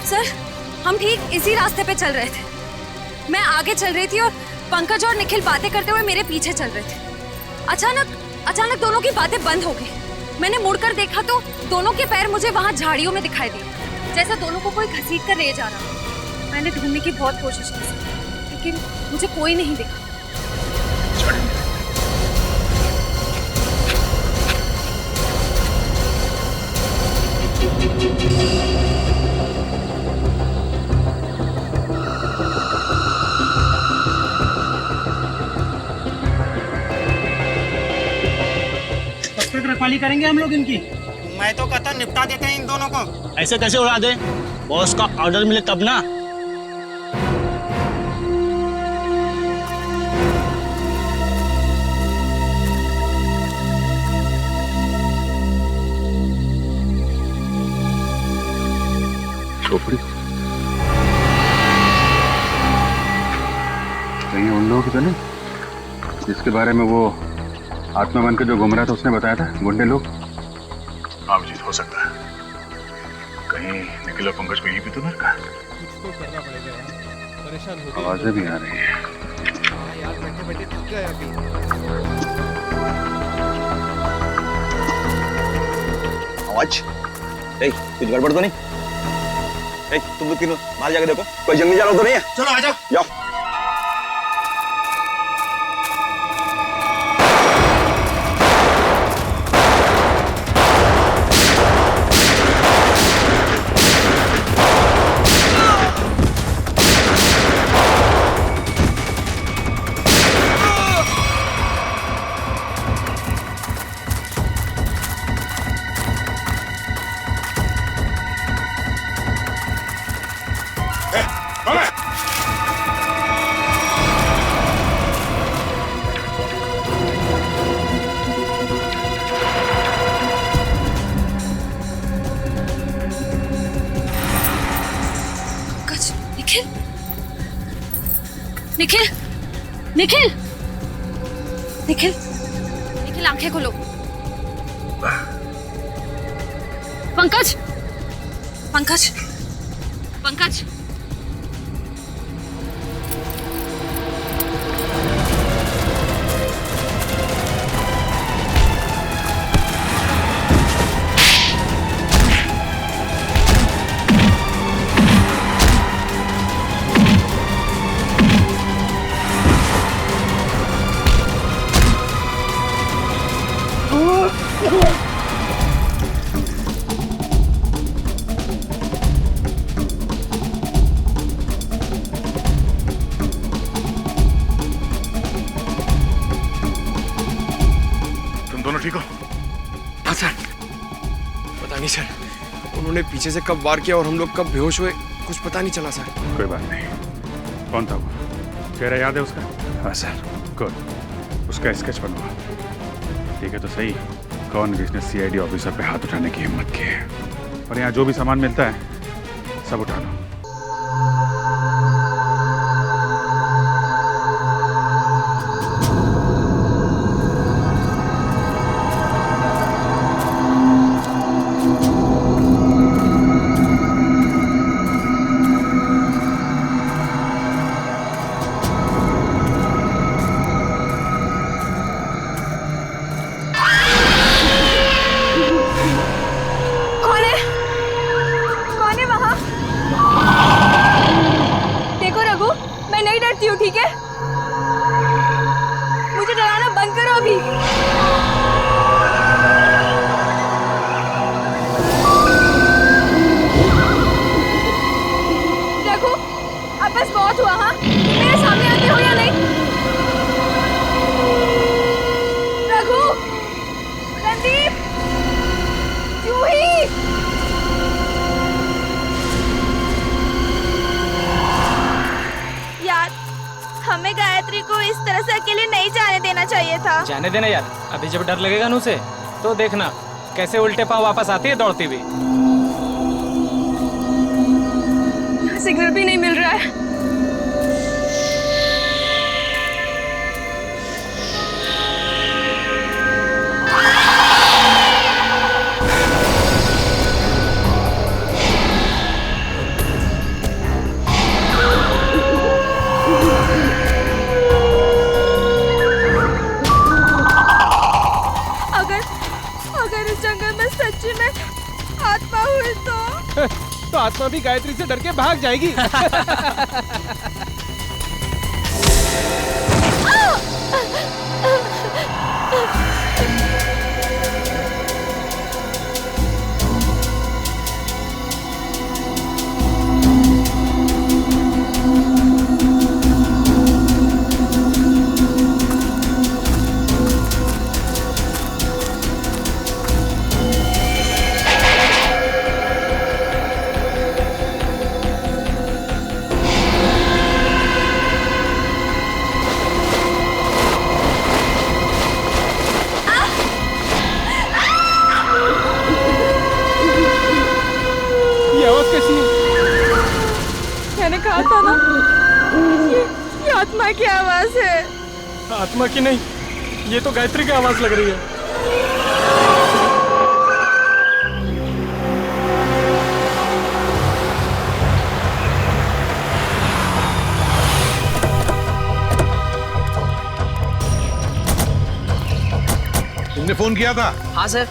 Sir, हम ठीक इसी रास्ते पे चल रहे थे। मैं आगे चल रही थी और पंकज और निखिल बातें करते हुए मेरे पीछे चल रहे थे। अचानक दोनों की बातें बंद हो गई। मैंने मुड़कर देखा तो दोनों के पैर मुझे वहां झाड़ियों में दिखाई दिए, जैसे दोनों को कोई घसीट कर ले जा रहा। मैंने ढूंढने की बहुत कोशिश की, लेकिन मुझे कोई नहीं दिखा। रखवाली करेंगे हम लोग इनकी। मैं तो कहता निपटा देते हैं इन दोनों को। ऐसे कैसे उड़ा दे? बॉस का ऑर्डर मिले तब ना। खोपड़ी कहीं उन लोगों की तो नहीं जिसके बारे में वो आत्मा बन के जो घूम रहा था उसने बताया था, गुंडे लोग? हाँ अभिजीत, हो सकता है कहीं निखिल और पंकज को यही भी तो ना रखा। कुछ तो करना पड़ेगा यार, परेशान हो गए। आवाजें भी आ रही है। हाँ यार, बैठे बैठे थक गए अभी। आवाज, कुछ गड़बड़ तो नहीं? तुम लोग तीनों बाहर जाके देखो, कोई जंगली जानवर तो नहीं है? चलो आ जाओ। जाओ। निखिल, निखिल, निखिल, निखिल, आंखें खोलो। पंकज, पंकज, पंकज। ठीक हो? हाँ सर। पता नहीं सर, उन्होंने पीछे से कब वार किया और हम लोग कब बेहोश हुए, कुछ पता नहीं चला सर। कोई बात नहीं। कौन था वो? चेहरा याद है उसका? हाँ सर। गुड, उसका स्केच बनवा। ठीक है तो सही, कौन जिसने सीआईडी ऑफिसर पे हाथ उठाने की हिम्मत की है? और यहाँ जो भी सामान मिलता है सब उठा लो। ठीक है, मुझे डराना बंद करो अभी। देखो, अब बस बहुत हुआ। हाँ, मेरे सामने आते हो या नहीं? रघु, रणदीप, जूही। हमें गायत्री को इस तरह से अकेले नहीं जाने देना चाहिए था। जाने देना यार, अभी जब डर लगेगा ना उसे, तो देखना कैसे उल्टे पांव वापस आती है दौड़ती हुई। सिग्नल भी नहीं मिल रहा है। आत्मा हुई तो आत्मा भी गायत्री से डर के भाग जाएगी। मैंने कहा था ना, ये आत्मा की आवाज है। आत्मा की नहीं, ये तो गायत्री की आवाज लग रही है। तुमने फोन किया था? हाँ सर।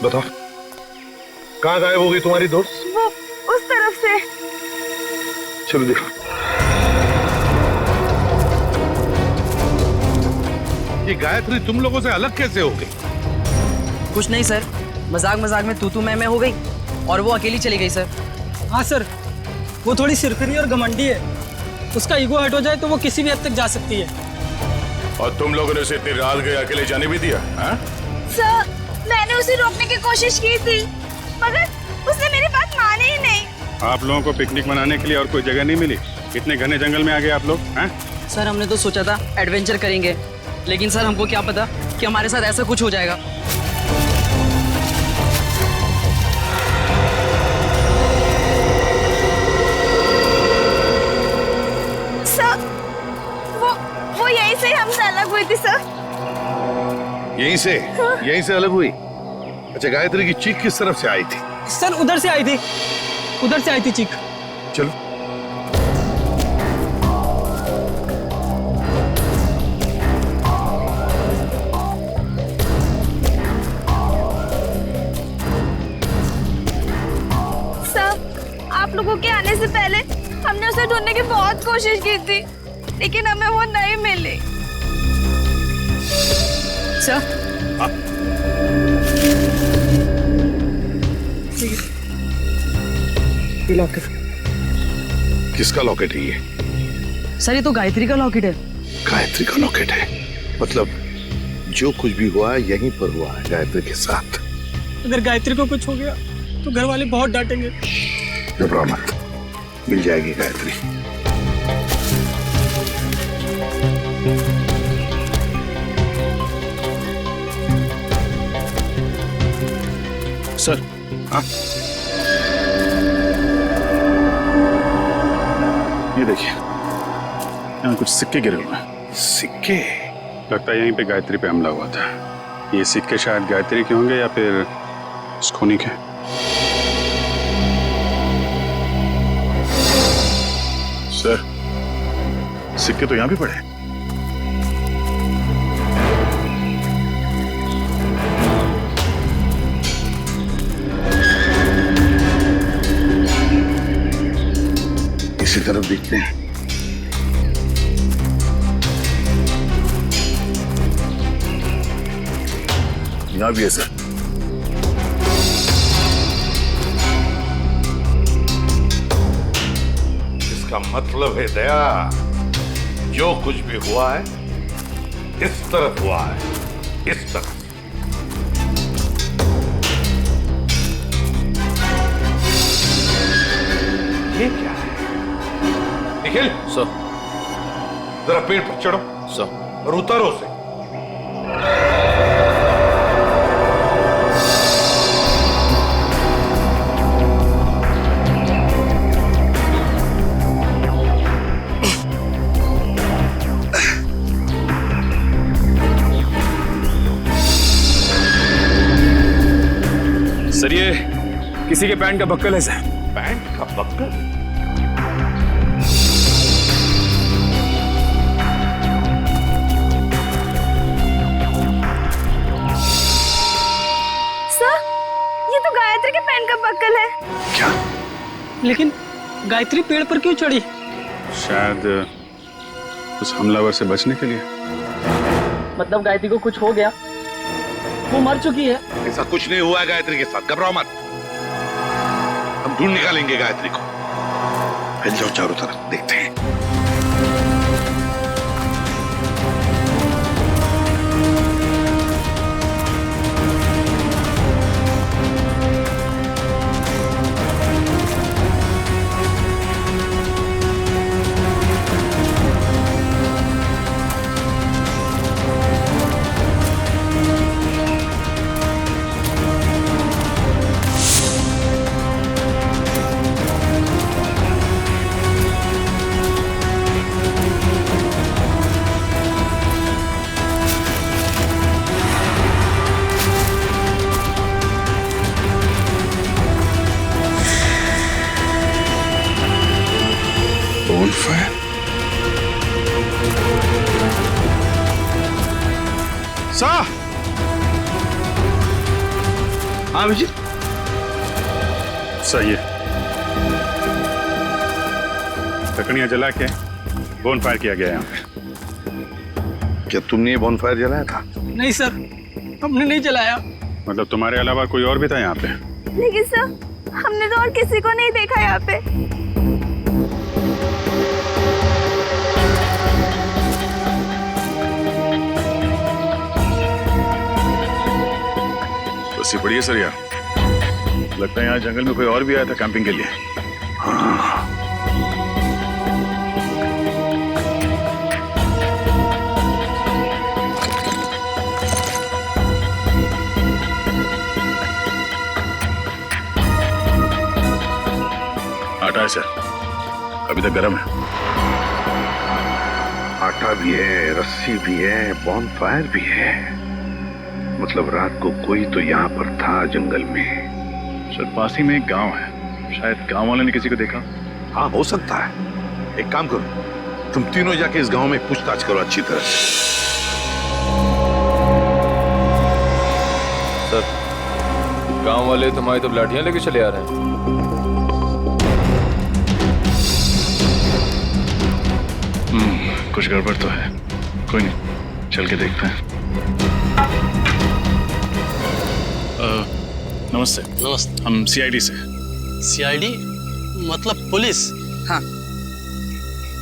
बताओ, कहाँ गायब हो गई तुम्हारी दोस्त? वो उस तरफ से। चलो देखो। ये गायत्री तुम लोगों से अलग कैसे हो गई? कुछ नहीं सर, मजाक मजाक में तू मैं हो गई और वो अकेली चली गई सर। हाँ सर, वो थोड़ी सिरफिरी और घमंडी है। उसका ईगो हट हो जाए तो वो किसी भी हद तक जा सकती है। और तुम लोगों ने उसे इतनी रात गए अकेले जाने भी दिया? हाँ? सर, मैंने उसे रोकने की कोशिश की थी, मगर उसने मेरी बात मानी ही नहीं। आप लोगों को पिकनिक मनाने के लिए और कोई जगह नहीं मिली? इतने घने जंगल में आ गए आप लोग? हैं? सर हमने तो सोचा था एडवेंचर करेंगे, लेकिन सर हमको क्या पता कि हमारे साथ ऐसा कुछ हो जाएगा। सर, वो यहीं से हमसे अलग हुई थी सर। यहीं से? हाँ? यहीं से अलग हुई? अच्छा, गायत्री की चीख किस तरफ से आई थी? सर उधर से आई थी, उधर से आई थी चीख। चलो। सर, आप लोगों के आने से पहले हमने उसे ढूंढने की बहुत कोशिश की थी, लेकिन हमें वो नहीं मिली। Sir locket. किसका लॉकेट है ये? सर ये तो गायत्री का लॉकेट है। गायत्री का लॉकेट है? मतलब जो कुछ भी हुआ है यहीं पर हुआ है गायत्री के साथ। अगर गायत्री को कुछ हो गया तो घर वाले बहुत डांटेंगे। घबराओ मत, मिल जाएगी गायत्री। सर। हाँ? ये देखिए, यहाँ कुछ सिक्के गिरे हुए हैं। सिक्के? लगता है यहीं पे गायत्री पे हमला हुआ था। ये सिक्के शायद गायत्री के होंगे या फिर खूनी के। सर, सिक्के तो यहाँ भी पड़े। इसी तरफ देखते हैं। यहाँ भी है सर। इसका मतलब है दया, जो कुछ भी हुआ है इस तरफ हुआ है, इस तरफ। ये क्या है? निखिल सर, जरा पेड़ पर चढ़ो सर और उतारो से। सर ये किसी के पैंट का बक्कल है सर। पैंट का बक्कल? पॉसिबल है? क्या? लेकिन गायत्री पेड़ पर क्यों चढ़ी? शायद उस हमलावर से बचने के लिए। मतलब गायत्री को कुछ हो गया, वो मर चुकी है। ऐसा कुछ नहीं हुआ है गायत्री के साथ, घबराओ मत। हम ढूंढ निकालेंगे गायत्री को। फैल जाओ चारों तरफ, देखते हैं। हाँ अभिजीत, सही है। लकड़ियां जला के बोनफायर किया गया यहाँ पे। क्या तुमने ये बोनफायर जलाया था? नहीं सर, हमने नहीं जलाया। मतलब तुम्हारे अलावा कोई और भी था यहाँ पे? लेकिन सर, हमने तो और किसी को नहीं देखा यहाँ पे। बस ये बढ़िया सर यार, लगता है यहाँ जंगल में कोई और भी आया था कैंपिंग के लिए। हाँ। आटा है सर, अभी तक गर्म है। आटा भी है, रस्सी भी है, बॉनफायर भी है। मतलब रात को कोई तो यहाँ पर था जंगल में। सर पास ही में एक गांव है, शायद गांव वाले ने किसी को देखा। हाँ हो सकता है। एक काम करो, तुम तीनों जाके इस गांव में पूछताछ करो अच्छी तरह से। सर, गांव वाले तुम्हारी तो लाठियां लेके चले आ रहे हैं। कुछ गड़बड़ तो है, कोई नहीं, चल के देखते हैं। नमस्ते। नमस्ते। हम सीआईडी से। सीआईडी मतलब पुलिस? हाँ,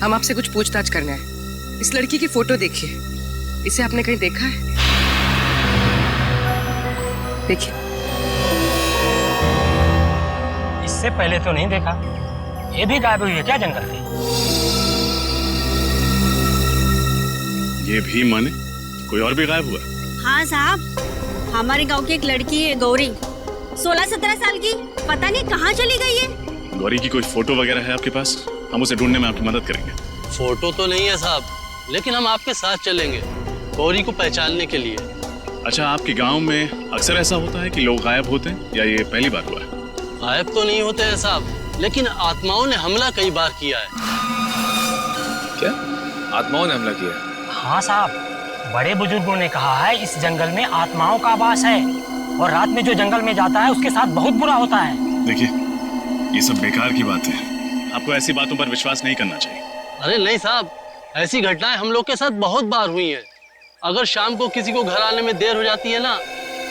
हम आपसे कुछ पूछताछ करना है। इस लड़की की फोटो देखिए, इसे आपने कहीं देखा है? देखिए। इससे पहले तो नहीं देखा। ये भी गायब हुई है क्या जंगल से? ये भी माने कोई और भी गायब हुआ? हाँ साहब, हमारे गांव की एक लड़की है गौरी, 16-17 साल की, पता नहीं कहाँ चली गई है। गौरी की कोई फोटो वगैरह है आपके पास? हम उसे ढूंढने में आपकी मदद करेंगे। फोटो तो नहीं है साहब, लेकिन हम आपके साथ चलेंगे गौरी को पहचानने के लिए। अच्छा, आपके गांव में अक्सर ऐसा होता है कि लोग गायब होते हैं या ये पहली बार हुआ है? गायब तो नहीं होते हैं साहब, लेकिन आत्माओं ने हमला कई बार किया है। क्या आत्माओं ने हमला किया? हाँ साहब, बड़े बुजुर्गों ने कहा है इस जंगल में आत्माओं का वास है और रात में जो जंगल में जाता है उसके साथ बहुत बुरा होता है। देखिए, ये सब बेकार की बात है, आपको ऐसी बातों पर विश्वास नहीं करना चाहिए। अरे नहीं साहब, ऐसी घटनाएं हम लोग के साथ बहुत बार हुई हैं। अगर शाम को किसी को घर आने में देर हो जाती है ना,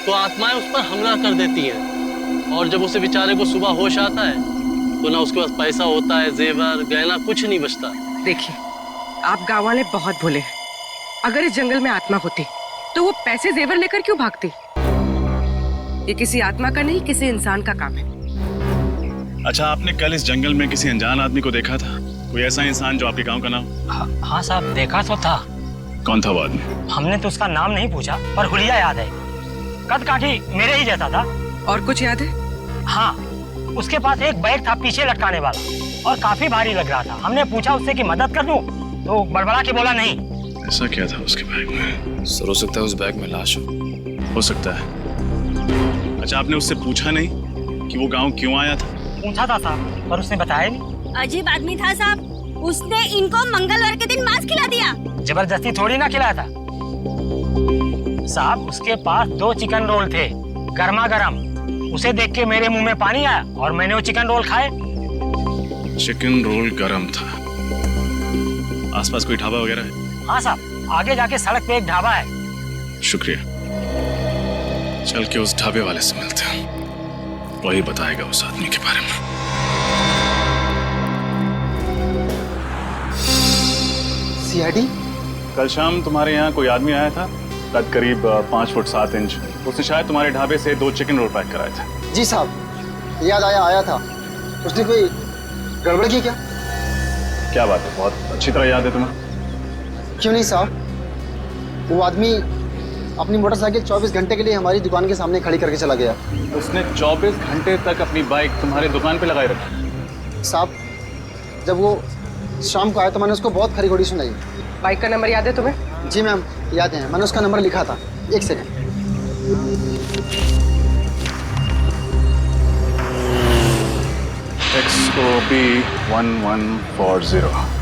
तो आत्माएं उस पर हमला कर देती हैं और जब उसे बेचारे को सुबह होश आता है तो ना उसके पास पैसा होता है, जेवर गहना कुछ नहीं बचता। देखिए, आप गाँव वाले बहुत भोले हैं। अगर इस जंगल में आत्मा होती तो वो पैसे जेवर लेकर क्यों भागती? ये किसी आत्मा का नहीं, किसी इंसान का काम है। अच्छा, आपने कल इस जंगल में किसी अनजान आदमी को देखा था? कोई ऐसा इंसान जो आपके गांव का नाम? हाँ साहब, देखा तो था। कौन था वो आदमी? हमने तो उसका नाम नहीं पूछा, पर हुलिया याद है। कद काठी मेरे ही जैसा था। और कुछ याद है? हाँ, उसके पास एक बैग था पीछे लटकाने वाला और काफी भारी लग रहा था। हमने पूछा उससे कि मदद कर दूं, तो बड़बड़ा के बोला नहीं। ऐसा क्या था उसके बैग में? सर, हो सकता है उस बैग में लाश हो सकता है। अच्छा, आपने उससे पूछा नहीं कि वो गांव क्यों आया था? पूछा था साहब, पर उसने बताया नहीं। अजीब आदमी था साहब, उसने इनको मंगलवार के दिन मांस खिला दिया। जबरदस्ती थोड़ी ना खिलाया था साहब। उसके पास 2 चिकन रोल थे, गर्मा गर्म, उसे देख के मेरे मुंह में पानी आया और मैंने वो चिकन रोल खाए। चिकन रोल गरम था। आसपास कोई ढाबा वगैरह है? हाँ साहब, आगे जाके सड़क पे एक ढाबा है। शुक्रिया। चल के उस ढाबे वाले से मिलते हैं, वही बताएगा उस आदमी के बारे में। सीआईडी? कल शाम तुम्हारे यहाँ कोई आदमी आया था, कद करीब 5 फुट 7 इंच। उसने शायद तुम्हारे ढाबे से 2 चिकन रोल पैक कराए थे। जी साहब, याद आया था। उसने कोई गड़बड़ की क्या? क्या बात है, बहुत अच्छी तरह याद है तुम्हें। क्यों नहीं साहब, वो आदमी अपनी मोटरसाइकिल 24 घंटे के लिए हमारी दुकान के सामने खड़ी करके चला गया। उसने 24 घंटे तक अपनी बाइक तुम्हारी दुकान पे लगाए रखी? साहब, जब वो शाम को आया तो मैंने उसको बहुत खरी खोटी सुनाई। बाइक का नंबर याद है तुम्हें? जी मैम, याद है, मैंने उसका नंबर लिखा था। एक सेकंड। XOB 1140।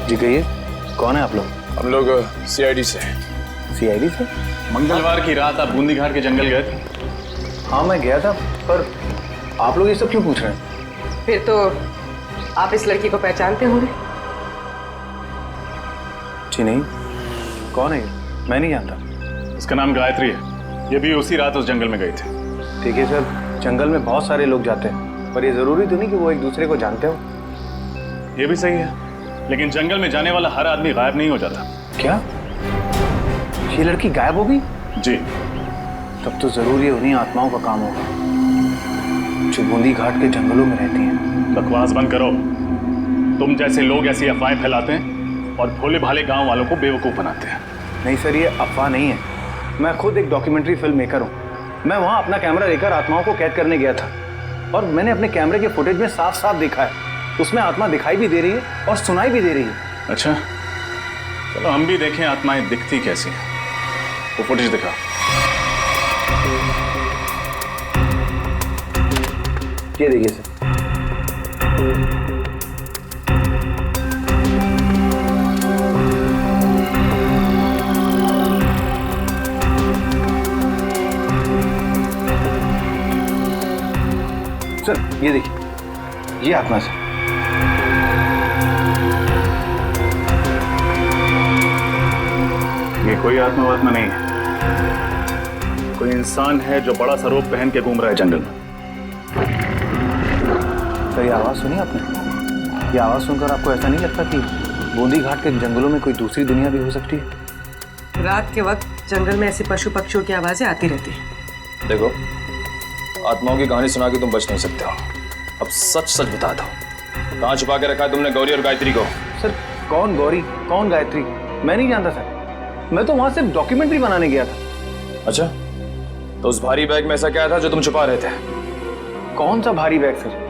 जी कहिए, कौन है आप लोग? हम लोग सीआईडी से। सीआईडी से? मंगलवार की रात आप बूंदी घाट के जंगल गए थे? हाँ मैं गया था, पर आप लोग ये सब क्यों पूछ रहे हैं? फिर तो आप इस लड़की को पहचानते होंगे। जी नहीं, कौन है ये? मैं नहीं जानता। इसका नाम गायत्री है, ये भी उसी रात उस जंगल में गई थी। ठीक है सर, जंगल में बहुत सारे लोग जाते हैं, पर ये जरूरी तो नहीं कि वो एक दूसरे को जानते हो। ये भी सही है, लेकिन जंगल में जाने वाला हर आदमी गायब नहीं हो जाता। क्या ये लड़की गायब हो गई? जी। तब तो जरूर ये उन्हीं आत्माओं का काम होगा जो बूंदी घाट के जंगलों में रहती हैं। बकवास बंद करो। तुम जैसे लोग ऐसी अफवाहें फैलाते हैं और भोले भाले गांव वालों को बेवकूफ बनाते हैं। नहीं सर, ये अफवाह नहीं है। मैं खुद एक डॉक्यूमेंट्री फिल्म मेकर हूँ। मैं वहाँ अपना कैमरा लेकर आत्माओं को कैद करने गया था और मैंने अपने कैमरे के फुटेज में साफ साफ देखा है, उसमें आत्मा दिखाई भी दे रही है और सुनाई भी दे रही है। अच्छा, चलो हम भी देखें आत्माएं दिखती कैसी हैं। वो फुटेज दिखा। ये देखिए सर। सर ये देखिए, ये आत्मा से। ये कोई आत्मा नहीं है, कोई इंसान है जो बड़ा सा रोब पहन के घूम रहा है जंगल में। तो ये आवाज सुनी आपने? ये आवाज सुनकर आपको ऐसा नहीं लगता कि बूंदी घाट के जंगलों में कोई दूसरी दुनिया भी हो सकती है? रात के वक्त जंगल में ऐसे पशु पक्षियों की आवाजें आती रहती हैं। देखो, आत्माओं की कहानी सुना के तुम बच नहीं सकते हो। अब सच सच बता दो, कहाँ छुपा के रखा है तुमने गौरी और गायत्री को? सर कौन गौरी, कौन गायत्री, मैं नहीं जानता सर। मैं तो वहां सिर्फ डॉक्यूमेंट्री बनाने गया था। अच्छा, तो उस भारी बैग में ऐसा क्या था जो तुम छुपा रहे थे? कौन सा भारी बैग सर?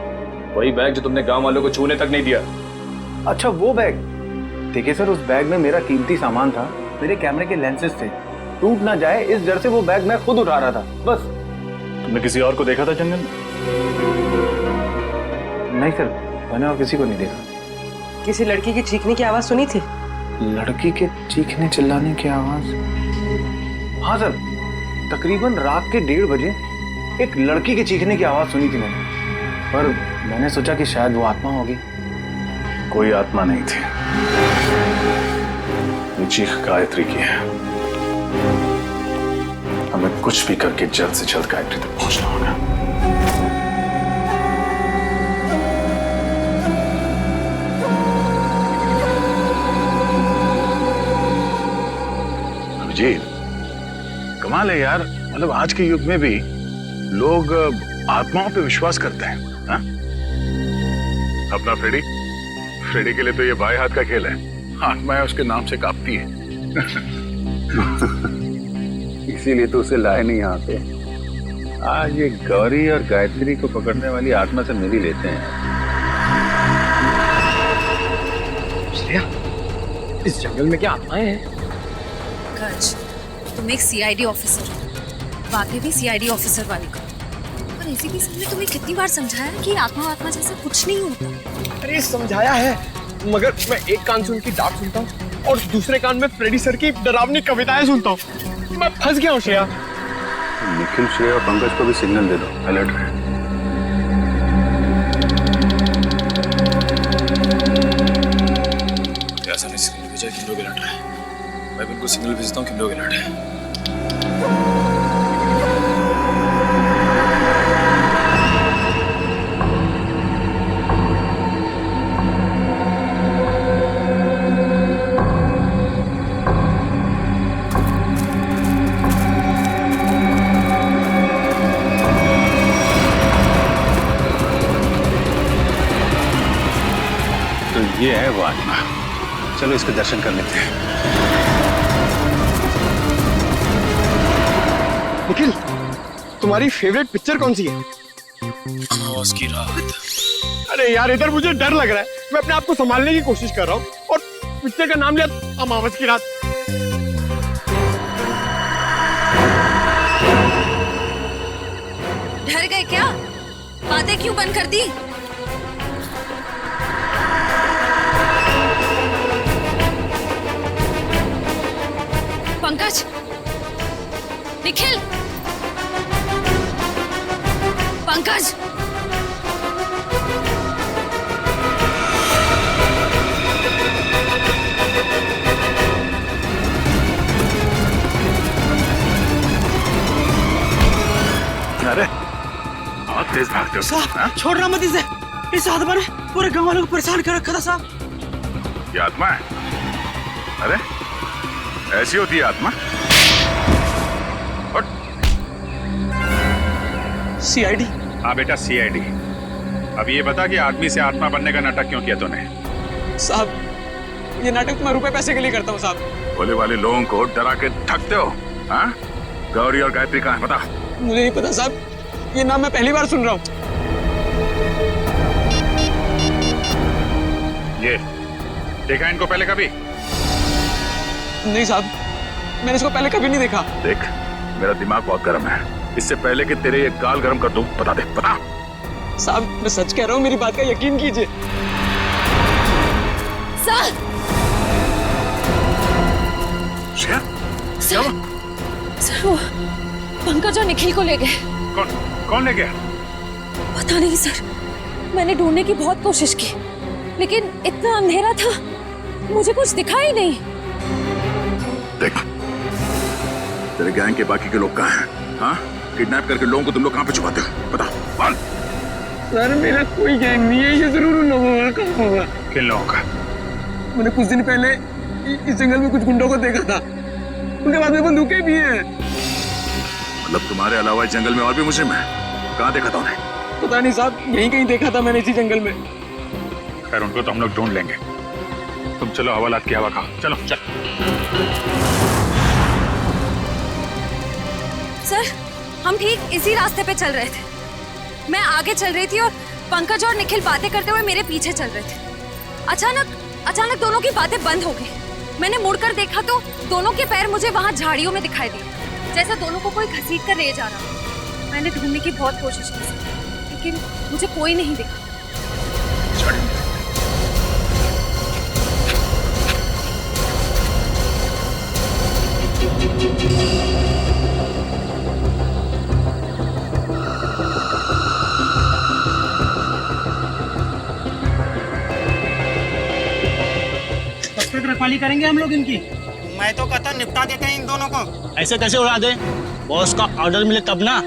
वही बैग जो तुमने गांव वालों को छूने तक नहीं दिया। अच्छा वो बैग। देखिए सर, उस बैग में मेरा कीमती सामान था, मेरे कैमरे के लेंसेज थे। टूट ना जाए इस डर से वो बैग मैं खुद उठा रहा था, बस। तुमने किसी और को देखा था जंगल में? नहीं सर, मैंने और किसी को नहीं देखा। किसी लड़की की चीखने की आवाज सुनी थी? लड़की के चीखने चिल्लाने की आवाज? हाँ सर, तकरीबन रात के 1:30 बजे एक लड़की के चीखने की आवाज सुनी थी मैंने, पर मैंने सोचा कि शायद वो आत्मा होगी। कोई आत्मा नहीं थी, ये चीख गायत्री की है। हमें कुछ भी करके जल्द से जल्द गायत्री तक पहुंचना होगा। अभिजीत, कमाल है यार, मतलब आज के युग में भी लोग आत्माओं पे विश्वास करते हैं। हा? अपना फ्रेडी के लिए तो ये बाएं हाथ का खेल है। आत्माएं उसके नाम से कांपती है। इसीलिए तो उसे लाए नहीं यहाँ पे। आज ये गौरी और गायत्री को पकड़ने वाली आत्मा से मिल ही लेते हैं। श्रेया, इस जंगल में क्या आत्माएं हैं? पंकज, तुम एक सीआईडी ऑफिसर हो, बातें भी सीआईडी ऑफिसर वाली करो। पर एसीपी सर ने तुम्हें कितनी बार समझाया कि आत्मा जैसा कुछ नहीं होता। अरे समझाया है, मगर मैं एक कान से उनकी डांट सुनता हूँ और दूसरे कान में फ्रेडी सर की डरावनी कविताएं सुनता हूँ। मैं फंस गया हूँ श्रेया। निखिल, श्रेया और पंकज को भी सिग्नल दे दो, अलर्ट रहे। ऐसा नहीं, सिग्नल भेजा, किन लोग अलर्ट है। मैं भी उनको सिग्नल भेजता हूँ, किन लोग अलर्ट है। ये है वो आत्मा, चलो इसके दर्शन कर लेते हैं। निखिल, तुम्हारी फेवरेट पिक्चर कौन सी है? अमावस की रात। अरे यार, इधर मुझे डर लग रहा है। मैं अपने आप को संभालने की कोशिश कर रहा हूँ और पिक्चर का नाम लिया अमावस की रात। डर गए क्या? बातें क्यों बंद कर दी? पंकज, निखिल, पंकज, अरे बहुत तेज भागते हो साहब। छोड़ना मत इसे, इस आत्मा ने पूरे गांव वालों को परेशान कर रखा था साहब। ये आत्मा है? अरे ऐसी होती है आत्मा? सीआईडी। हाँ बेटा, सीआईडी। अब ये बता कि आदमी से आत्मा बनने का नाटक क्यों किया तूने? साहब, ये नाटक मैं रुपए पैसे के लिए करता हूँ साहब। भोले वाले लोगों को डरा के ठगते हो, हाँ? गौरी और गायत्री कहाँ है, बता। मुझे नहीं पता साहब, ये नाम मैं पहली बार सुन रहा हूँ। ये देखा इनको पहले कभी? नहीं साहब, मैंने इसको पहले कभी नहीं देखा। देख, मेरा दिमाग बहुत गर्म है। इससे पहले कि तेरे ये गाल गर्म कर दूं, बता दे, बता। साहब, मैं सच कह रहा हूँ, मेरी बात का यकीन कीजिए। सर, सर वो पंकज और निखिल को ले गए। कौन ले गया? पता नहीं सर, मैंने ढूंढने की बहुत कोशिश की, लेकिन इतना अंधेरा था, मुझे कुछ दिखा ही नहीं। देख, तेरे गैंग के बाकी के लोग कहाँ हैं? हाँ? किडनैप करके लोगों को तुम लोग कहाँ पे छुपाते हो? बता, बोल। सर, मेरा कोई गैंग नहीं है, ये जरूर उन लोगों का काम होगा। किन लोगों का? मैंने कुछ दिन पहले इस जंगल में कुछ गुंडों को देखा था, उनके बाद में बंदूकें भी हैं। मतलब तुम्हारे अलावा इस जंगल में और भी मुजरिम हैं? कहाँ देखा था उन्हें? पता नहीं साहब, यहीं कहीं देखा था मैंने, इसी जंगल में। खैर, उनको तो हम लोग ढूंढ लेंगे। तुम चलो, हवालात की हवा खाओ। चलो चल। सर, हम ठीक इसी रास्ते पे चल रहे थे। मैं आगे चल रही थी और पंकज और निखिल बातें करते हुए मेरे पीछे चल रहे थे। अचानक दोनों की बातें बंद हो गई। मैंने मुड़कर देखा तो दोनों के पैर मुझे वहां झाड़ियों में दिखाई दिए, जैसे दोनों को कोई घसीट कर ले जा रहा। मैंने ढूंढने की बहुत कोशिश की, लेकिन मुझे कोई नहीं दिखा। रखवाली करेंगे हम लोग इनकी। मैं तो कहता निपटा देते हैं इन दोनों को। ऐसे कैसे उड़ा दे? बॉस का ऑर्डर मिले तब ना।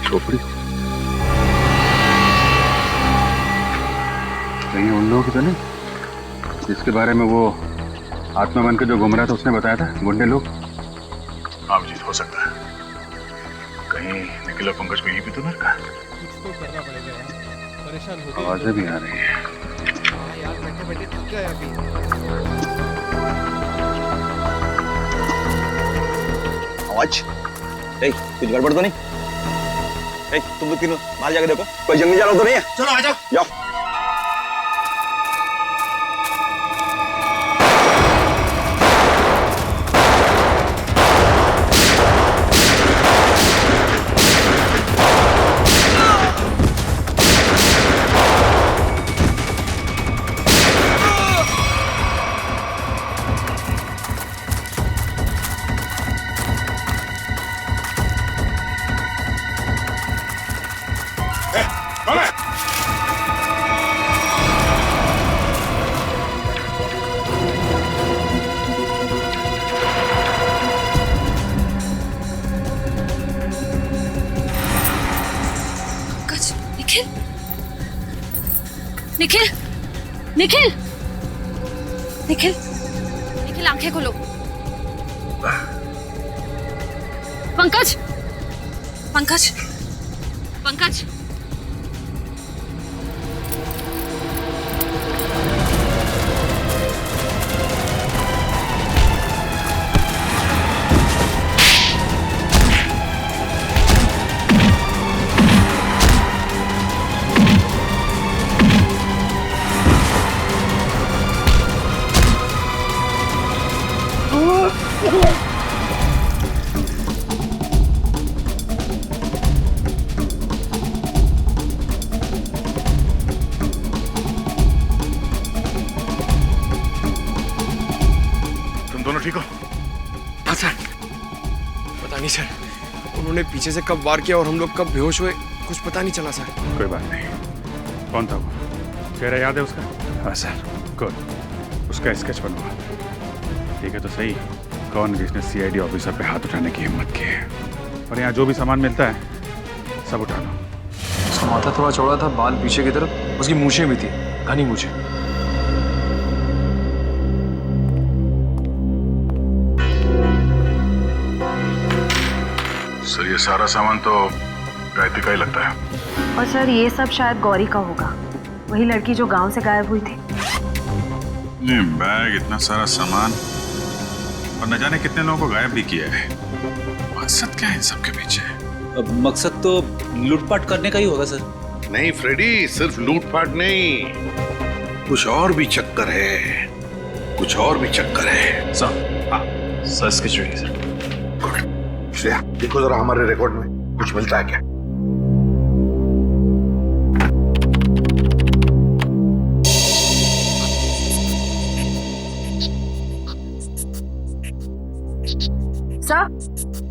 खोपड़ी कहीं उन लोगों की तो नहीं जिसके बारे में वो आत्मा बन के जो घूम रहा था उसने बताया था, गुंडे लोग? हाँ अभिजीत, हो सकता है। कहीं निखिल और पंकज को यहीं पे तो नहीं रखा? कुछ तो करना पड़ेगा यार, परेशान हो गए। आवाजें भी आ रही है। हाँ यार, बैठे बैठे थक गए अभी। आवाज, कुछ गड़बड़ तो नहीं? तुम लोग तीनों बाहर जाके देखो, कोई जंगली जानवर तो नहीं है? चलो आ जाओ। जाओ। निखिल, निखिल, निखिल, निखिल, आंखें खोलो। पंकज, पंकज, पंकज, ठीक हो? हाँ सर। पता नहीं सर, उन्होंने पीछे से कब वार किया और हम लोग कब बेहोश हुए, कुछ पता नहीं चला सर। कोई बात नहीं। कौन था वो? चेहरा याद है उसका? हाँ सर, गुड। उसका स्केच बनवा। ठीक है तो सही, कौन जिसने सीआईडी ऑफिसर पे हाथ उठाने की हिम्मत की है? और यहाँ जो भी सामान मिलता है सब उठा लो। उसका माथा थोड़ा चौड़ा था, बाल पीछे की तरफ, उसकी मूछें भी थी, घनी मूछें। सर ये सारा सामान तो गायत्री का ही लगता है। और सर ये सब शायद गौरी का होगा, वही लड़की जो गांव से गायब हुई थी। नहीं, बैग, इतना सारा सामान और न जाने कितने लोगों को गायब भी किया है। मकसद क्या है इन सब के पीछे? अब मकसद तो लूटपाट करने का ही होगा सर। नहीं फ्रेडी, सिर्फ लूटपाट नहीं, कुछ और भी चक्कर है, कुछ और भी चक्कर है। सर, हाँ sir, sketch ready sir. Shreya, देखो जरा हमारे रिकॉर्ड में कुछ मिलता है क्या?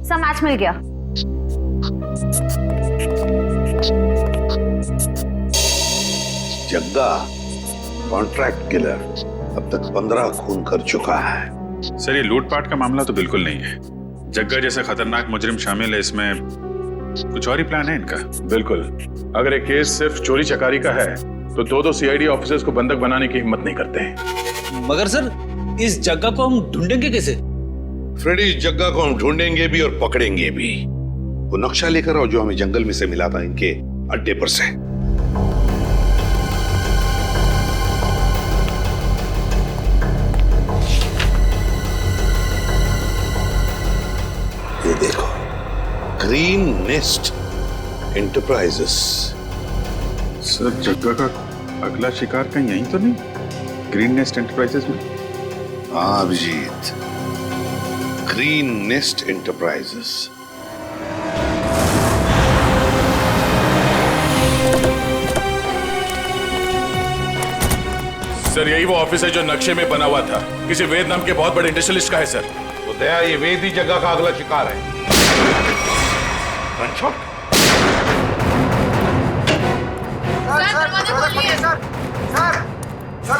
सर मैच मिल गया। जग्गा कॉन्ट्रैक्ट किलर अब तक 15 खून कर चुका है। सर ये लूटपाट का मामला तो बिल्कुल नहीं है। जग्गा जैसा खतरनाक मुजरिम शामिल है इसमें, कुछ और ही प्लान है इनका। बिल्कुल, अगर ये केस सिर्फ चोरी चकारी का है तो दो सीआईडी ऑफिसर्स को बंधक बनाने की हिम्मत नहीं करते हैं। मगर सर इस जग्गा को हम ढूंढेंगे कैसे? फ्रेडी, इस जग्गा को हम ढूंढेंगे भी और पकड़ेंगे भी। वो नक्शा लेकर आओ जो हमें जंगल में से मिला था इनके अड्डे पर से। ये देखो, ग्रीन नेस्ट एंटरप्राइजेस। सर जग्गा का अगला शिकार कहीं यहीं तो नहीं? ग्रीन नेस्ट एंटरप्राइजेस में? हाँ Abhijit, green nest enterprises. Sir यही वो ऑफिस है जो नक्शे में बना हुआ था, किसी वेद नाम के बहुत बड़े इंडस्ट्रियलिस्ट का है सर। तो दया, ये वेद ही जगह का अगला शिकार है।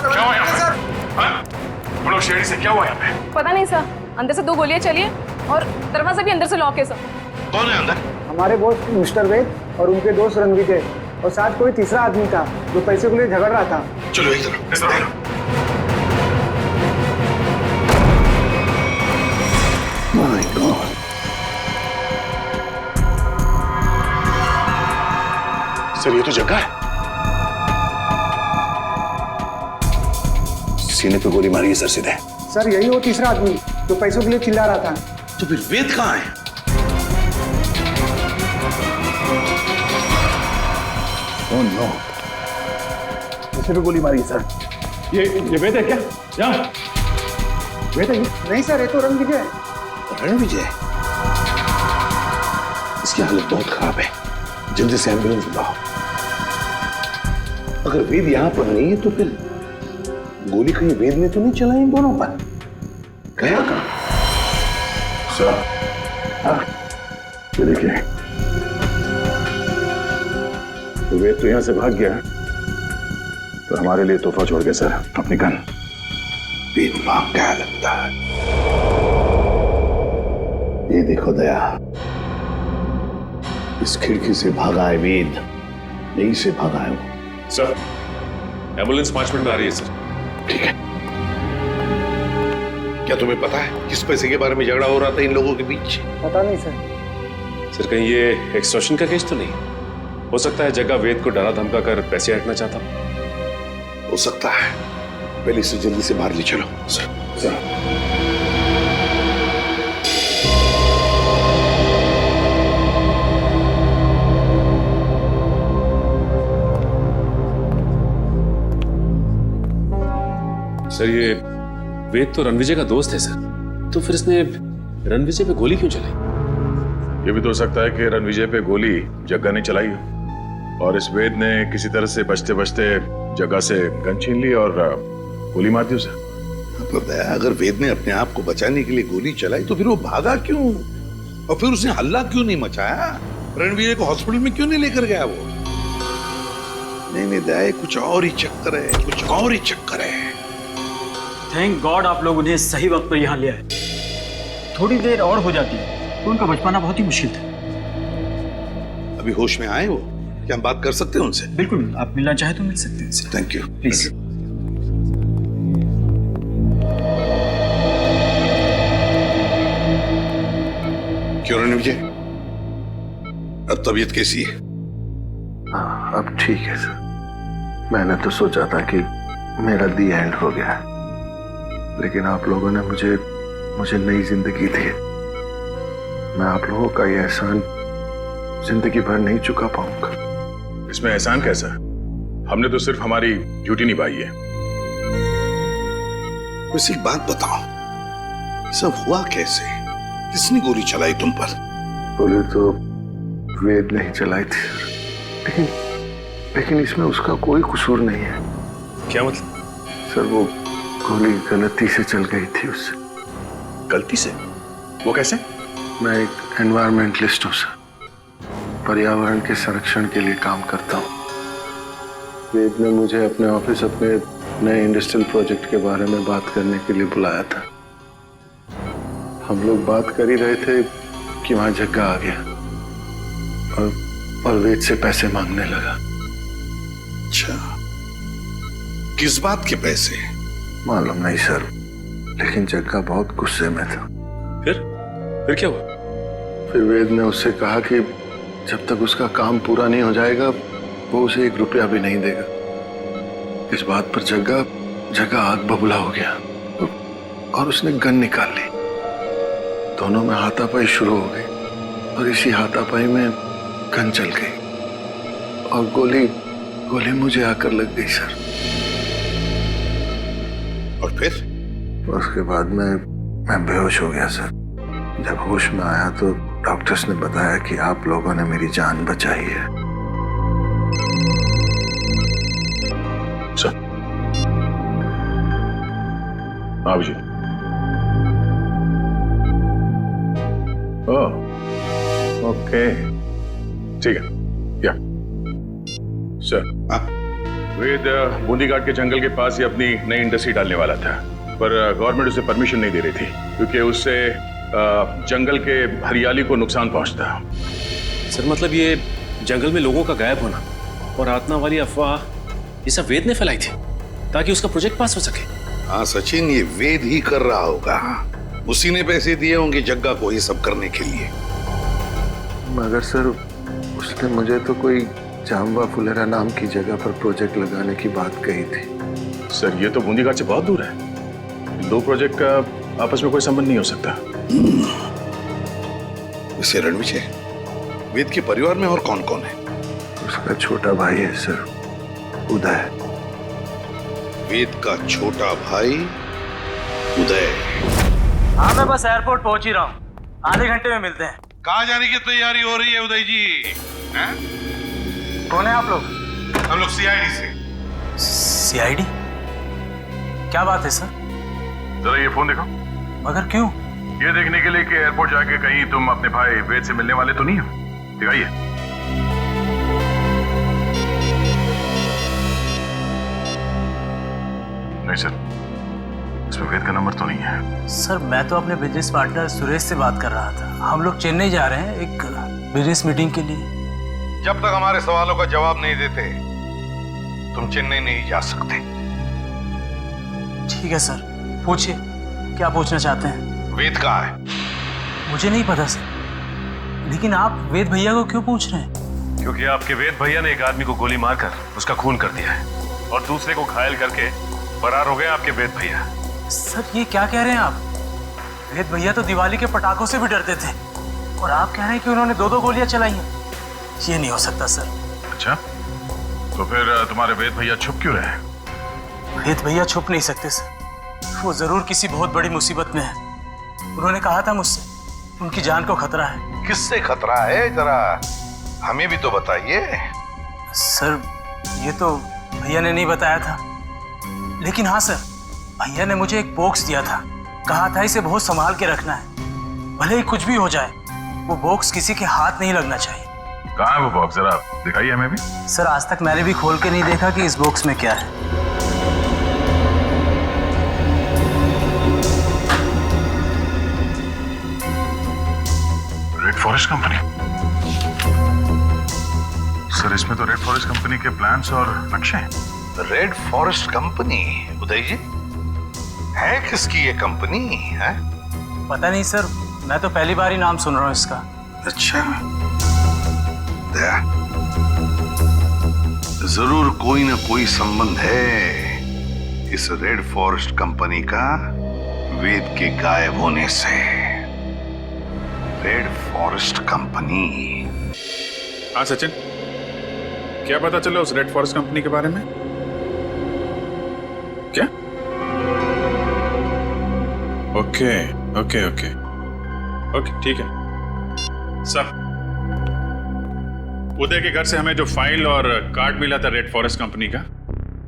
क्या हुआ यहाँ पे? हम लोग शेरी से क्या हुआ यहाँ पे? पता नहीं सर, अंदर से 2 गोलियां चली और दरवाजा भी अंदर से लॉक है सर। कौन है अंदर? हमारे बॉस मिस्टर वेद और उनके दोस्त रणवीर थे, और साथ कोई तीसरा आदमी था जो पैसे के लिए झगड़ रहा था। चलो इधर। माय गॉड, सर ये तो जग्गा है। सीने पे गोली मारी है सर सीधे। सर यही वो तीसरा आदमी जो पैसों के लिए चिल्ला रहा था। तो फिर वेद कहाँ है? ओह नो, इसे पे गोली मारी है सर। ये वेद है क्या? यहाँ वेद है? नहीं सर, ये तो रणविजय है। रणविजय? इसकी हालत बहुत खराब है, जल्दी से एम्बुलेंस बुलाओ। अगर वेद यहाँ पर नहीं है तो फिर गोली कहीं वेद ने तो नहीं चलाई इन दोनों पर? गया कहाँ? सर ये देखिए, तो वेद तो यहां से भाग गया तो हमारे लिए तोहफा छोड़ गया सर, अपनी गन। वेद भाग गया लगता है। ये देखो दया, इस खिड़की से भागा है वेद, यहीं से भागा है वो। सर एम्बुलेंस 5 मिनट में आ रही है सर। ठीक है। क्या तुम्हें पता है किस पैसे के बारे में झगड़ा हो रहा था इन लोगों के बीच? पता नहीं सर। सर कहीं ये एक्सटॉर्शन का केस तो नहीं? हो सकता है जगह वेद को डरा धमका कर पैसे हटना चाहता हो सकता है। पहले इसे जल्दी से बाहर ले चलो। सर सर ये वेद तो रणविजय का दोस्त है सर, तो फिर इसने रणविजय पे गोली क्यों चलाई? ये भी तो हो सकता है कि रणविजय पे गोली जग्गा ने चलाई हो और इस वेद ने किसी तरह से बचते बचते जग्गा से गन छीन ली और गोली मार दी उसे। अगर वेद ने अपने आप को बचाने के लिए गोली चलाई तो फिर वो भागा क्यों? और फिर उसने हल्ला क्यों नहीं मचाया? रणवीर को हॉस्पिटल में क्यों नहीं लेकर गया वो? नहीं दया, कुछ और ही चक्कर है, कुछ और ही चक्कर है। थैंक गॉड आप लोग उन्हें सही वक्त पर यहाँ ले आए। थोड़ी देर और हो जाती तो उनका बच पाना बहुत ही मुश्किल था। अभी होश में आए वो? क्या हम बात कर सकते हैं उनसे? बिल्कुल, आप मिलना चाहे तो मिल सकते हैं। Thank you. प्लीज। क्यों रणविजय, अब तबीयत कैसी है? हाँ, अब ठीक है सर। मैंने तो सोचा था कि मेरा दी एंड हो गया, लेकिन आप लोगों ने मुझे नई जिंदगी दी। मैं आप लोगों का ये एहसान जिंदगी भर नहीं चुका पाऊंगा। इसमें एहसान कैसा? हमने तो सिर्फ हमारी ड्यूटी निभाई है। वैसे एक बात बताओ, सब हुआ कैसे? किसने गोली चलाई तुम पर? गोली तो वेद नहीं चलाई थी, लेकिन इसमें उसका कोई कसूर नहीं है। क्या मतलब? सर वो गोली गलती से चल गई थी उससे। गलती से? वो कैसे? मैं एक एनवायरमेंटलिस्ट हूँ सर, पर्यावरण के संरक्षण के लिए काम करता हूँ। वेद ने मुझे अपने ऑफिस अपने नए इंडस्ट्रियल प्रोजेक्ट के बारे में बात करने के लिए बुलाया था। हम लोग बात कर ही रहे थे कि वहां जग्गा आ गया और वेद से पैसे मांगने लगा। अच्छा, किस बात के पैसे? मालूम नहीं सर, लेकिन जग्गा बहुत गुस्से में था। फिर क्या हुआ? फिर वेद ने उससे कहा कि जब तक उसका काम पूरा नहीं हो जाएगा वो उसे 1 रुपया भी नहीं देगा। इस बात पर जग्गा आग बबूला हो गया और उसने गन निकाल ली। दोनों में हाथापाई शुरू हो गई और इसी हाथापाई में गन चल गई और गोली मुझे आकर लग गई सर। और फिर? उसके बाद मैं बेहोश हो गया सर। जब होश में आया तो डॉक्टर्स ने बताया कि आप लोगों ने मेरी जान बचाई है। सर आप जी। ओह ओके, ठीक है। या सर, वेद बूंदी घाट के जंगल के पास ही अपनी नई इंडस्ट्री डालने वाला था, पर गवर्नमेंट उसे परमिशन नहीं दे रही थी क्योंकि उससे जंगल के हरियाली को नुकसान पहुंचता। सर मतलब ये जंगल में लोगों का गायब होना और आत्मा वाली अफवाह ये सब वेद ने फैलाई थी ताकि उसका प्रोजेक्ट पास हो सके। हाँ सचिन, ये वेद ही कर रहा होगा। उसी ने पैसे दिए होंगे जग्गा को ये सब करने के लिए। मगर सर उसने मुझे तो कोई जाम्बा फुलेरा नाम की जगह पर प्रोजेक्ट लगाने की बात कही थी। सर ये तो बूंदीघाट से बहुत दूर है, दो प्रोजेक्ट का आपस में कोई संबंध नहीं हो सकता। वैसे रणविजय, वेद के परिवार में और कौन कौन है? उसका छोटा भाई है सर, उदय। वेद का छोटा भाई उदय। हाँ मैं बस एयरपोर्ट पहुंच ही रहा हूँ, आधे घंटे में मिलते हैं। कहाँ जाने की तैयारी हो रही है उदय जी? हैं? कौन है आप लोग? हम लोग सीआईडी से। सीआईडी? क्या बात है सर? जरा ये फोन देखो। मगर क्यों? ये देखने के लिए कि एयरपोर्ट जाके कहीं तुम अपने भाई वेद से मिलने वाले तो नहीं हो। दिखाइए। नहीं सर, इसमें वेद का नंबर तो नहीं है। सर मैं तो अपने बिजनेस पार्टनर सुरेश से बात कर रहा था। हम लोग चेन्नई जा रहे हैं एक बिजनेस मीटिंग के लिए। जब तक हमारे सवालों का जवाब नहीं देते तुम चेन्नई नहीं जा सकते। ठीक है सर, पूछिए क्या पूछना चाहते हैं। वेद कहाँ है? मुझे नहीं पता सर, लेकिन आप वेद भैया को क्यों पूछ रहे हैं? क्योंकि आपके वेद भैया ने एक आदमी को गोली मारकर उसका खून कर दिया है और दूसरे को घायल करके फरार हो गए आपके वेद भैया। सर ये क्या कह रहे हैं आप? वेद भैया तो दिवाली के पटाखों से भी डरते थे और आप कह रहे हैं कि उन्होंने दो गोलियां चलाई हैं। ये नहीं हो सकता सर। अच्छा, तो फिर तुम्हारे वेद भैया छुप क्यों रहे? वेद भैया छुप नहीं सकते सर, वो जरूर किसी बहुत बड़ी मुसीबत में है। उन्होंने कहा था मुझसे, उनकी जान को खतरा है। किससे खतरा है, जरा हमें भी तो बताइए। सर ये तो भैया ने नहीं बताया था, लेकिन हाँ सर, भैया ने मुझे एक बॉक्स दिया था, कहा था इसे बहुत संभाल के रखना है, भले ही कुछ भी हो जाए वो बॉक्स किसी के हाथ नहीं लगना चाहिए। कहाँ है वो बॉक्स, जरा दिखाइए हमें भी। सर आज तक मैंने भी खोल के नहीं देखा कि इस बॉक्स में क्या है। Red forest company? सर इसमें तो रेड फॉरेस्ट कंपनी के प्लान्स और नक्शे हैं। Red forest company? Uday ji, है किसकी ये कंपनी है? पता नहीं सर, मैं तो पहली बार ही नाम सुन रहा हूँ इसका। अच्छा, जरूर कोई ना कोई संबंध है इस रेड फॉरेस्ट कंपनी का वेद के गायब होने से। Red forest company. हाँ सचिन, क्या पता चला उस रेड फॉरेस्ट कंपनी के बारे में? क्या? ओके ओके ओके ओके, ठीक है सर। उदय के घर से हमें जो फाइल और कार्ड मिला था रेड फॉरेस्ट कंपनी का,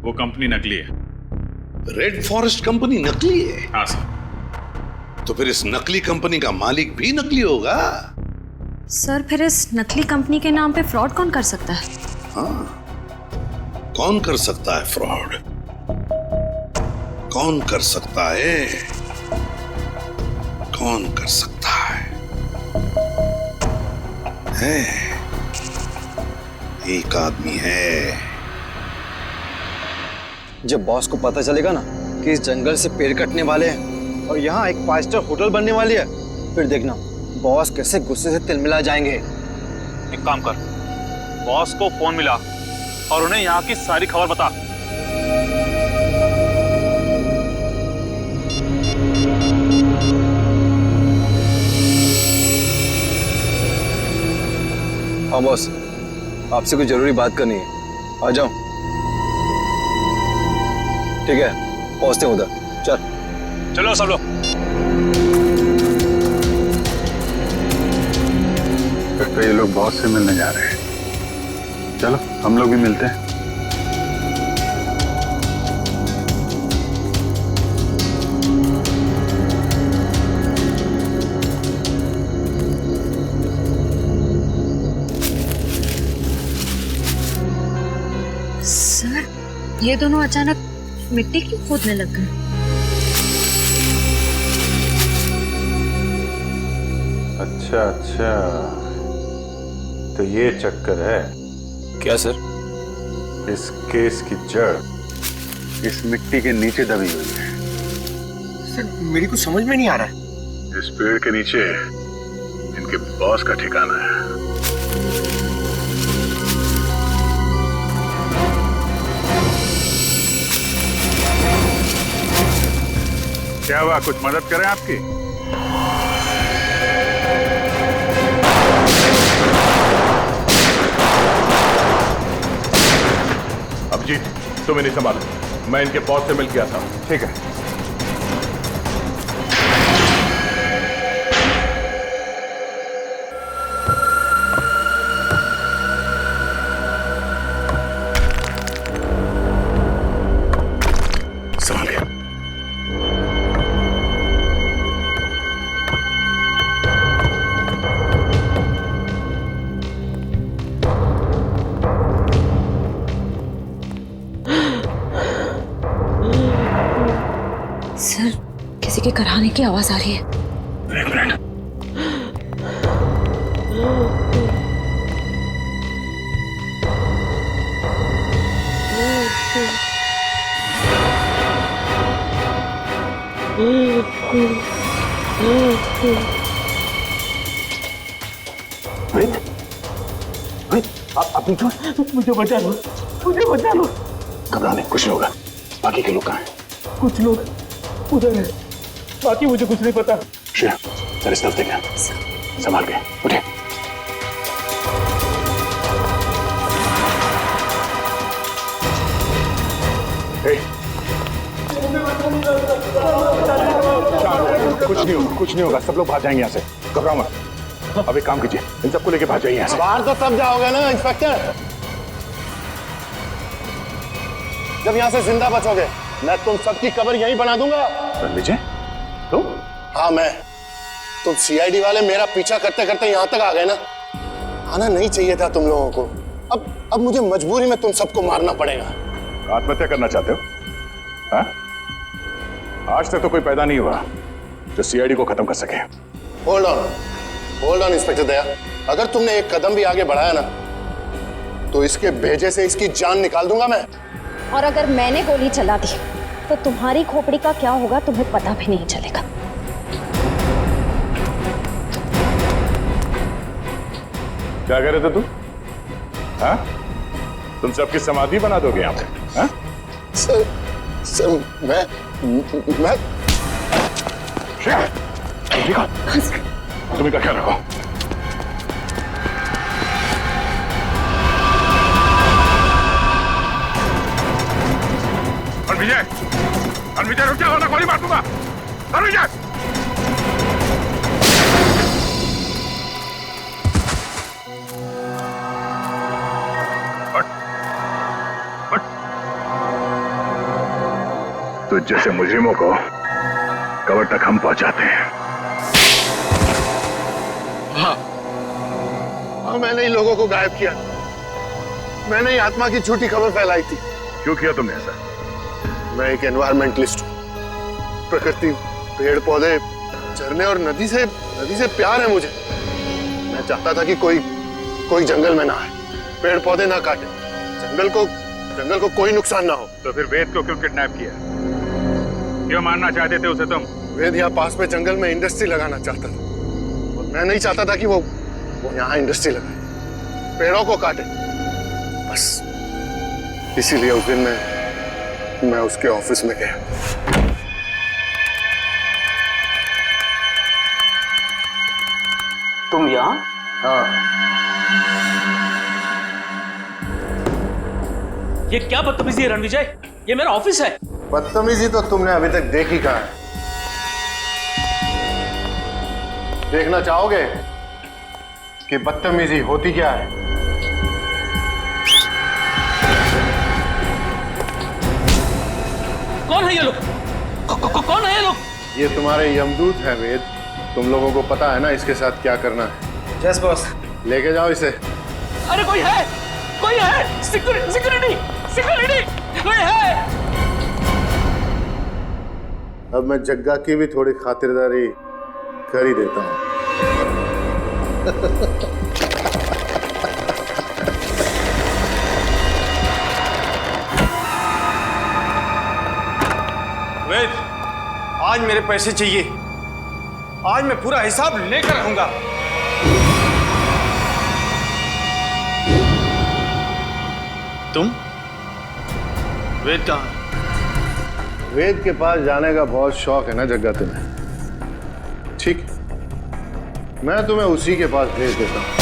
वो कंपनी नकली है। रेड फॉरेस्ट कंपनी नकली है? हाँ सर। तो फिर इस नकली कंपनी का मालिक भी नकली होगा? सर फिर इस नकली कंपनी के नाम पे फ्रॉड कौन कर सकता है? हाँ, कौन कर सकता है फ्रॉड? कौन कर सकता है? कौन कर सकता है? एक आदमी है। जब बॉस को पता चलेगा ना कि इस जंगल से पेड़ कटने वाले हैं और यहाँ एक 5 स्टार होटल बनने वाली है, फिर देखना बॉस कैसे गुस्से से तिलमिला जाएंगे। एक काम कर, बॉस को फोन मिला और उन्हें यहाँ की सारी खबर बता। हाँ बॉस, आपसे कुछ जरूरी बात करनी है, आ जाओ। ठीक है, पहुंचते हैं उधर। चलो सब लोग। लगता है ये लोग बॉस से मिलने जा रहे हैं। चलो हम लोग भी मिलते हैं। सर ये दोनों अचानक मिट्टी क्यों खोदने लग गए? अच्छा अच्छा, तो ये चक्कर है क्या सर? इस केस की जड़ इस मिट्टी के नीचे दबी हुई है। सर मेरी कुछ समझ में नहीं आ रहा है। इस पेड़ के नीचे इनके बॉस का ठिकाना है। क्या हुआ, कुछ मदद करें आपकी? अभिजीत, तुम इन्हें संभालो, मैं इनके बॉस से मिल के आता हूं। ठीक है। संभाल गया। सर, किसी के कराने की आवाज आ रही है। एक मिनट। आप ठीक हो? मुझे बचा लो, मुझे बचा लो। घबरा नहीं, कुछ नहीं होगा। बाकी के लोग कहाँ हैं? कुछ लोग उधर हैं, बाकी मुझे कुछ नहीं पता। श्रेया, जरा इस तरफ देखना, संभाल के उठे। कुछ नहीं होगा, कुछ नहीं होगा, सब लोग भाग जाएंगे यहाँ से। घबराओ मत। अब एक काम कीजिए, इन सबको लेके भाग जाइए यहाँ से। बाहर तो तब जाओगे ना इंस्पेक्टर, जब यहाँ से जिंदा बचोगे। मैं तुम सबकी कब्र यहीं बना दूंगा। रणविजय, तुम? हाँ मैं। तुम सीआईडी वाले मेरा पीछा करते करते यहाँ तक आ गए ना। आना नहीं चाहिए था तुम लोगों को। अब मुझे मजबूरी में तुम सबको मारना पड़ेगा। आत्महत्या करना चाहते हो? हाँ? आज तक तो कोई पैदा नहीं हुआ जो सीआईडी को खत्म कर सके। होल्ड ऑन इंस्पेक्टर दया, अगर तुमने एक कदम भी आगे बढ़ाया ना तो इसके भेजे से इसकी जान निकाल दूंगा मैं। और अगर मैंने गोली चला दी तो तुम्हारी खोपड़ी का क्या होगा तुम्हें पता भी नहीं चलेगा। क्या कह रहे थे तुम? हाँ? तुम सबकी समाधि बना दोगे यहाँ पे? हाँ? सर मैं तुम इनका ख्याल रखो। विजय रुक जाओ, वरना गोली मार दूंगा। विजय, तो जैसे मुजरिमों को कब्र तक हम पहुंचाते हैं। हाँ, मैंने ही लोगों को गायब किया। मैंने ही आत्मा की झूठी खबर फैलाई थी। क्यों किया तुमने ऐसा? मैं एक एनवायरमेंटलिस्ट हूँ। प्रकृति, पेड़ पौधे, झरने और नदी से प्यार है मुझे। मैं चाहता था कि कोई जंगल में ना आए, पेड़ पौधे ना काटे, जंगल को कोई नुकसान ना हो। तो फिर वेद को क्यों किडनैप किया? क्यों मारना चाहते थे उसे तुम? वेद यहाँ पास में जंगल में इंडस्ट्री लगाना चाहता था और मैं नहीं चाहता था कि वो यहाँ इंडस्ट्री लगाए, पेड़ों को काटे। बस इसीलिए उस दिन मैं उसके ऑफिस में गया। तुम यहाँ? हाँ। ये क्या बदतमीजी है रणविजय? ये मेरा ऑफिस है। बदतमीजी तो तुमने अभी तक देखी कहाँ है? देखना चाहोगे कि बदतमीजी होती क्या है? कौन है ये लोग? कौन है ये लोग? ये तुम्हारे यमदूत हैं वेद। तुम लोगों को पता है ना इसके साथ क्या करना है। Yes boss. लेके जाओ इसे। अरे कोई है सिक्योरिटी कोई है? अब मैं जग्गा की भी थोड़ी खातिरदारी कर ही देता हूँ। वेद, आज मेरे पैसे चाहिए। आज मैं पूरा हिसाब लेकर आऊंगा। तुम? वेद कहाँ? वेद के पास जाने का बहुत शौक है ना जग्गा तुम्हें? ठीक, मैं तुम्हें उसी के पास भेज देता हूं।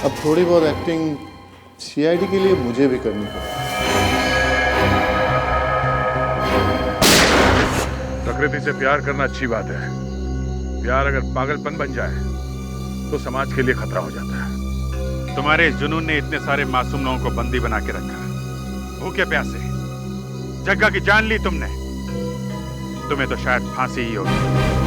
अब थोड़ी बहुत एक्टिंग सीआईडी के लिए मुझे भी करनी पड़ेगी। प्रकृति से प्यार करना अच्छी बात है। प्यार अगर पागलपन बन जाए तो समाज के लिए खतरा हो जाता है। तुम्हारे इस जुनून ने इतने सारे मासूम लोगों को बंदी बना के रखा। भूखे प्यासे जग्गा की जान ली तुमने। तुम्हें तो शायद फांसी ही होगी।